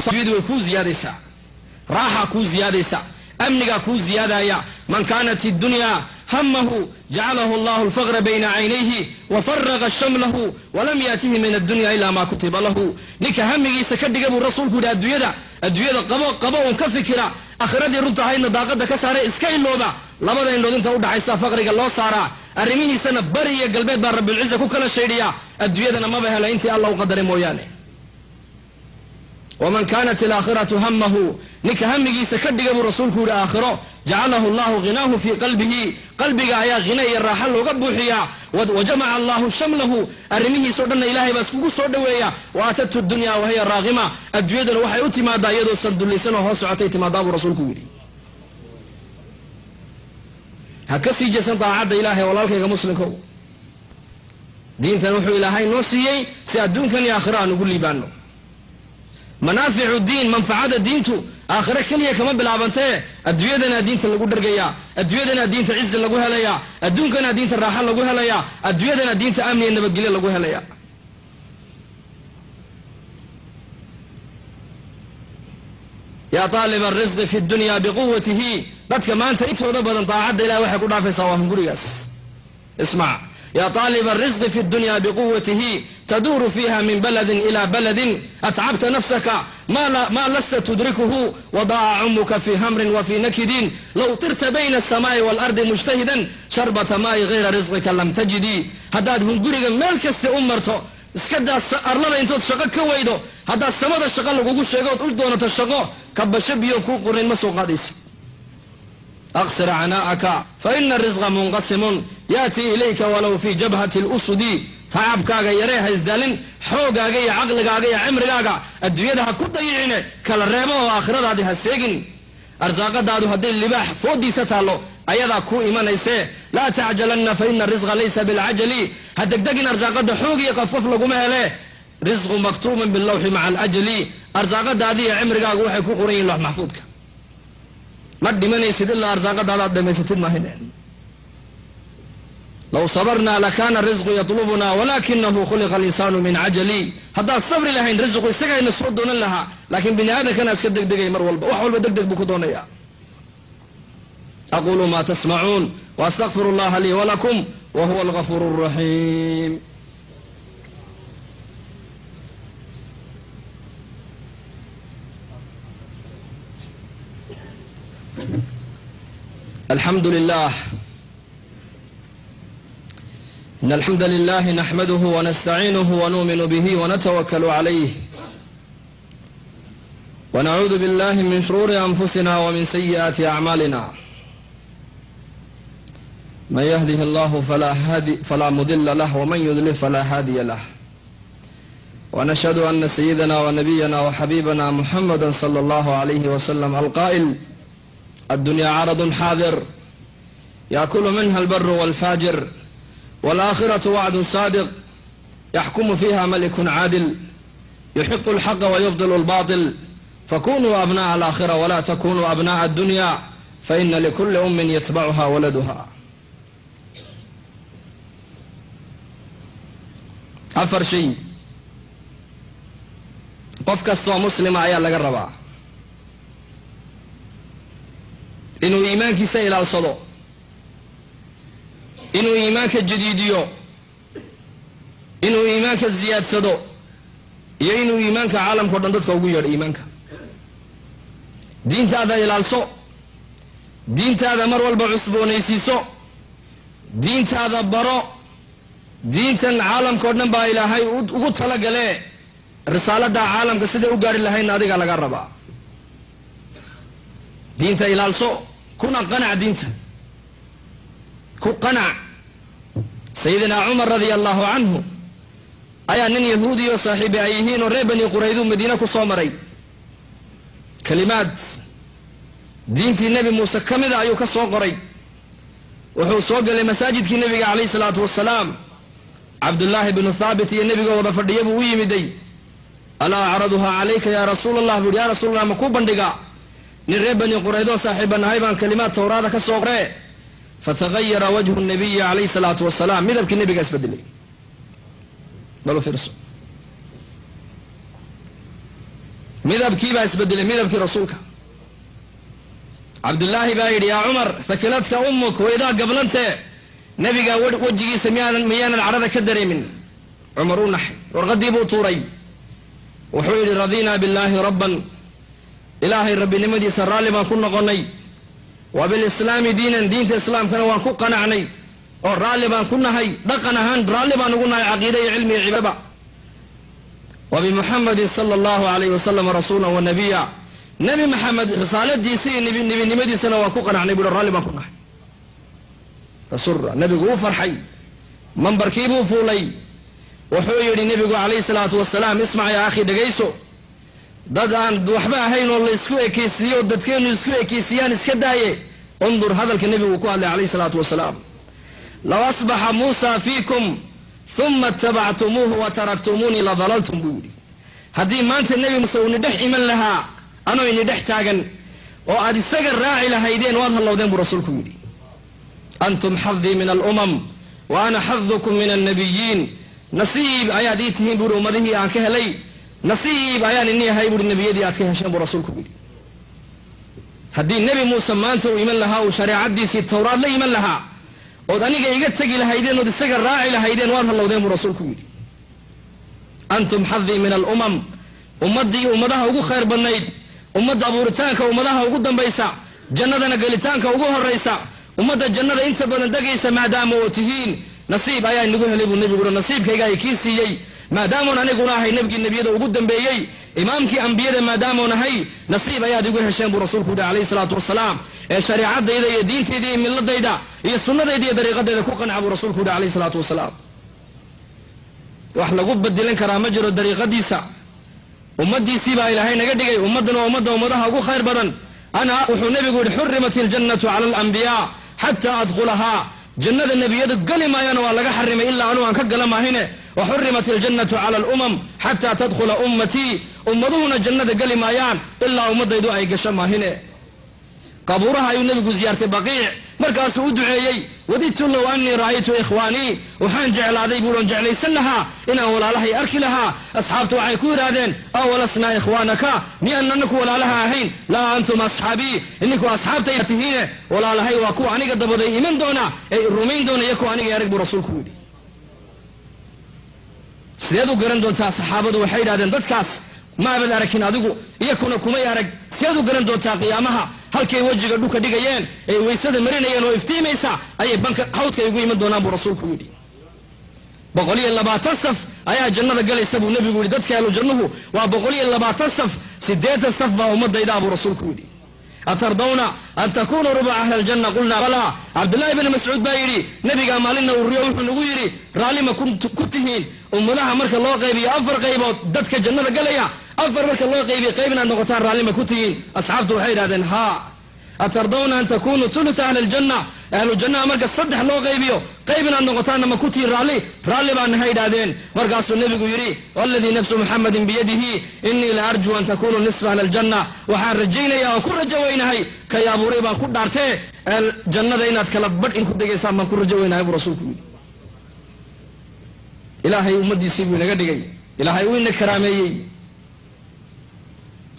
طبيب ويكون زيادة سا راحة كون زيادة سا أمنك كون زيادة يا من كانت الدنيا همه جعله الله الفقر بين عينيه وفرغ شمله ولم يأته من الدنيا إلا ما كتب له نك همه سكدك أبو الرسول كده الدوية قبا وكفكرة أخرتي ربطها إن داقة كسارة إسكاي اللوبة لما إن لودين تود عيسى فقرك الله صارا أرميني سنة بري قلبي بار رب العزة كل الشيء الدوية ما بها لا أنت الله وقدر مويانه ومن كانت الآخرة همه نك همه سكدك أبو الرسول كده آخره جعله الله غناه في قلبك يا غنى الراحل وقبوحيا وجمع الله شمله أرميه سودنا إلهي بس كوكو سودويا وأتت الدنيا وهي راغمة الدوية وحي أتما دا يدو سند اللسان وهو سعتي تما داب رسول كوري هكسي جسن طاعد إلهي والله كمسلم كو دين تنوحو إلهي نوسيي سيادون كان يا آخران نقول لي بانو منافع الدين منفعة الدين تو آخرة كلية كمان بالعبانتين الدوية دين تلقوا درجيا الدوية دين تعز لقوها ليا الدون كنا دين الراحة لقوها ليا الدوية دين تأمن النبض قليل لقوها ليا يا طالب الرزق في الدنيا بقوته بدك ما أنت إتوا ضبطا طاعد إلى واحد كنا في صواهم قريس اسمع يا طالب الرزق في الدنيا بقوته تدور فيها من بلد إلى بلد أتعبت نفسك ما لست تدركه وضاع عمك في همر وفي نكد لو طرت بين السماء والأرض مجتهدا شربة ماء غير رزقك لم تجدي هداد هنقرق ملك أمرته اسكدا أرلنا انتو تشغى كويدو هذا السماء الشغى لقوقو الشغى وتقول دونة الشغى كبشبيو كوقرين مسو قادس أقصر عناءك فإن الرزق منقسم يأتي إليك ولو في جبهة الأسد تعبكاga yaree haysdalin xoogaaga iyo caqligaaga iyo cimrigaaga adduunyada ha ku dayicin kala reebo oo aakhiradaadi ha seegin arsaaqadaadu haddii libaax foodiisa taalo ayadaa ku imanayse laa tacjalanna fa ina risqa laysa bilcajali ha degdegin arsaaqada xoog iyo qafaf laguma hele risqu maktuuban bilawxi maca alajali arsaaqadaadi iyo cimrigaagu waxay ku qoran yihin loox maxfuudka ma dhimanaysid ilaa arsaaqadaadaad dhamaysatid maahin لو صبرنا لكان الرزق يطلبنا ولكنه خلق الإنسان من عجلي هذا الصبر لهين رزق يسقى نصدون لها لكن بني آدم كان أسكدك دقي مر وحول بدقدق بكدونيا أقول ما تسمعون وأستغفر الله لي ولكم وهو الغفور الرحيم الحمد لله إن الحمد لله نحمده ونستعينه ونؤمن به ونتوكل عليه ونعوذ بالله من شرور أنفسنا ومن سيئات أعمالنا من يهده الله فلا مضل له ومن يضلل فلا هادي له ونشهد أن سيدنا ونبينا وحبيبنا محمدا صلى الله عليه وسلم القائل الدنيا عرض حاضر يأكل منها البر والفاجر والآخرة وعد صادق يحكم فيها ملك عادل يحق الحق ويبطل الباطل فكونوا أبناء الآخرة ولا تكونوا أبناء الدنيا فإن لكل أم يتبعها ولدها أفر شيء قفك الصوى مسلم عيال لقربا إنه إيمانك سيل على الصلاة inuu iimaanka jadiidiyo inuu iimaanka ziyaadsado iyo inuu iimaanka caalamka dhan dadka ugu yeedho iimaanka diintaada ilaalso diintaada mar walba cusboonaysiiso diintaada baro diintan caalamka dhan baa ilaahay ugu talagale risaalada caalamka sida u gaari lahayn adiga laga rabaa diinta ilaalso kuna qanac diinta ku qanac سيدنا عمر رضي الله عنه أي أن يهودي وصاحب أيهين وريبني قريدو مدينة كصومري كلمات دينتي النبي موسى كمذا أيوك الصوقري وحو صوق لمساجد النبي عليه الصلاة والسلام عبد الله بن ثابت النبي وضفر ديبو ويمدي ألا عرضها عليك يا رسول الله يا رسول الله مكوبا دقا نريبني قريدو صاحبا هايبا كلمات توراة كصوقري فتغير وجه النبي عليه الصلاة والسلام مذهب النبي قاس بدلي بلو فرسو midabkii baa isbedelay midabkii rasuulka. cabdullaahi baa yidhi yaa cumar sakiladka ummuk waydaa gablantee nebigaa wejigiisa miyaanan cadhada ka dareemin. cumar u naxay, warqadii buu tuuray. wuxuu yidhi radinaa billaahi rabban, ilaahay rabbinimadiisa raalli baan ku noqonnay, wa bilislaami diinan, diinta islaamkana waan ku qanacnay oo raalli baan ku nahay, dhaqan ahaan raalli baan ugu nahay, caqiida iyo cilmi iyo cibaadaba. wa bimuxamadin sala allahu alayhi wasalam rasuulan wa nabiya, nebi maxamed risaaladiisa iyo nebinimadiisana waan ku qanacnay buuhi, raalli baan ku nahay. fasura, nebigu wuu farxay, mambarkii buu fuulay. wuxuu yidhi nebigu calayhi salaatu wasalaam, ismac yaa akhi, dhegayso, dad aan waxba ahayn oo la isku ekaysiiyo, dadkeennu isku ekaysiiyaan iska daaye. undur hadalka nebigu ku hadlay calayhi salaatu wasalaam. law asbaxa muusa fiikum uma itabactumuuhu wa taraktumuunii ladalaltum buu yidhi. haddii maanta nebi muuse uu nidhex iman lahaa anoo inidhex taagan oo aad isaga raaci lahaydeen waad hallowdeen buu rasuulku yidhi. antum xadii min alumam wa ana xadukum min annabiyiin, nasiib ayaad ii tihiin buuhi ummadihii aan ka helay, nasiib ayaan ini ahay buuhi nebiyadii aad ka hesheen buu rasuulku yidhi. haddii nebi muuse maanta uu iman lahaa, uu shareecadiisii tawraad la iman lahaa, ood aniga iga tegi lahaydeen ood isaga raaci lahaydeen waad hallowdeen buu rasuulku yidhi. antum xadii min alumam, ummaddii ummadaha ugu khayr badnayd, ummadda abuuritaanka ummadaha ugu dambaysa, jannadana gelitaanka ugu horaysa, ummadda jannada inta badan degaysa maadaama oo tihiin, nasiib ayaa inagu helay buu nebiguna, nasiibkayga ay kii siiyey maadaamoon aniguna ahay nebigii nebiyada ugu dambeeyey, imaamkii ambiyada maadaamoon ahay, nasiib ayaad igu hesheen buu rasuulku yidhi calayhi salaatu wasalaam. ee shareecadayda iyo diintayda iyo milladayda iyo sunnadayda iyo dariiqadayda ku qanca buu rasuulku yidhi calayhi salaatu wasalaam. wax lagu badilan karaa ma jiro dariiqadiisa. ummaddiisii baa ilaahay naga dhigay, ummaddan waa ummadda ummadaha ugu khayr badan. wuxuu nebigu yidhi xurimat iljannatu cala alambiyaa xataa adkhulahaa, jannada nebiyadu geli maayana waa laga xarimay ilaa anuu aan ka gala maahine. wa xurimat iljannatu cala alumam xataa tadkhula ummatii, ummaduhuna jannada geli maayaan ilaa ummadaydu ay gasho maahine. qabuuraha ayuu nebigu ziyaartay baqiic, markaasuu u duceeyey, wadidtu low annii ra'aytu ikhwaanii, waxaan jeclaaday buuhan jeclaysan lahaa inaan walaalahay arki lahaa. asxaabtu waxay ku yidhaahdeen awalasnaa ikhwaanaka, miyaan anaku walaalaha ahayn? laa antum asxaabii, ininku asxaabtay tihiine, walaalahay waa kuwa aniga dabaday iman doona ee rumayn doona iyo kuwa aniga arag buu rasuulku yidhi. sideed u garan doontaa? saxaabadu waxay yidhahdeen dadkaas maabad aragin adigu, iyakuna kumay arag, sideed u garan doontaa qiyaamaha? halkay wejiga dhulka dhigayeen ay waysada marinayeen oo iftiimaysa ayay banka hawdka igu iman doonaan buu rasuulku yidhi. 120 saf ayaa jannada galaysa buu nebigu yidhi. dadka ahlu jannuhu waa 120 saf, 80 saf baa ummadaydaa buu rasuulku yidhi. atardawna an takunuu rubuca ahli aljanna? qulnaa balaa. cabdullaahi bn mascuud baa yidhi, nebigaa maalinna urriyo wuxuu nagu yidhi, raallima ku tihiin ummadaha marka loo qaybiyo 4 qaybood dadka jannada galaya, 4 marka loo qaybiyo qayb inaad noqotaan raallima ku tihiin? asxaabtu waxay yidhahdeen haa. atardawna an takunuu thulutha ahli aljanna? ahlu jannaha marka 3 loo qaybiyo qayb inaad noqotaanna ma ku tihiin raalli baa nahay yidhahdeen. markaasuu nebigu yidhi, waladii nafsu muxamadin biyadihi innii la arjuu an takunuu nisfa ahli aljanna, waxaan rajaynayaa oo ku rajo weynahay kay abuuray baan ku dhaartee jannada inaad kala badh in ku degaysaan baan ku rajo weynahay buu rasuulku yidhi. ilaahay ummaddiisii buu inaga dhigay, ilaahay uu ina karaameeyey.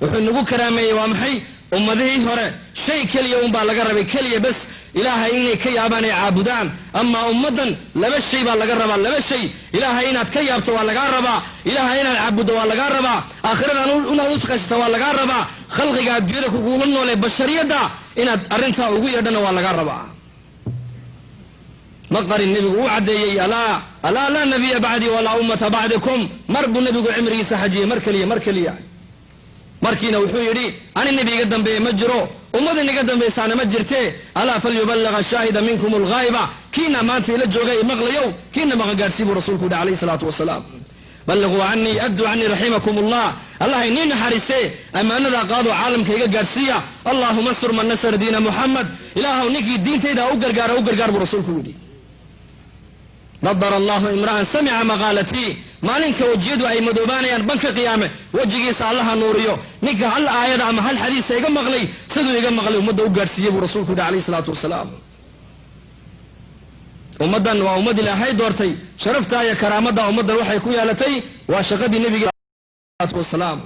wuxuu inagu karaameeyey waa maxay? ummadihii hore shay keliya unbaa laga rabay, keliya bas ilaahay inay ka yaabaan ay caabudaan. amaa ummaddan 2 shay baa laga rabaa, 2 shay. ilaahay inaad ka yaabto waa lagaa rabaa, ilaahay inaad caabuddo waa lagaa rabaa, aakhiradan inaad u shaqaysato waa lagaa rabaa, khalqiga adduunyada kugula noole bashariyadda inaad arrintaa ugu yeedhana waa lagaa rabaa. maqarin nebigu uu caddeeyey, alaa laa nabiya bacdii walaa ummata bacdikum. mar buu nebigu cimrigiisa xajiyey, mar keliya. markiina wuxuu yidhi, ani nebi iga dambeeye ma jiro, ummad inaga dambaysaana ma jirte. alaa falyuballigha shaahida minkum alghaa'iba, kiina maanta ila jooga i maqlayow kiina maqa gaadhsii buu rasuulku yidhi calayhi salaatu wasalaam. ballighuu canii adduu canii raximakum allah, allah inii naxariiste ammaanadaa qaadoo caalamka iga gaadhsiiya. allaahuma ansur man nasara diina muxamed, ilaahaw ninkii diintayda u gargaar buu rasuulku yidhi. nadara allahu imra'an samica maqaalatii, maalinka wejiyadu ay madoobaanayaan banka qiyaame wejigiisa allaha nuuriyo, ninka hal aayada ama hal xadiisa iga maqlay siduu iga maqlay ummadda u gaadhsiiyey buu rasuulku yidhi calayhi salaatu wasalaam. ummaddan waa ummad ilaahay doortay, sharaftaa iyo karaamadda ummaddan waxay ku yeelatay waa shaqadii nebiga alayhi salaatu wasalaam.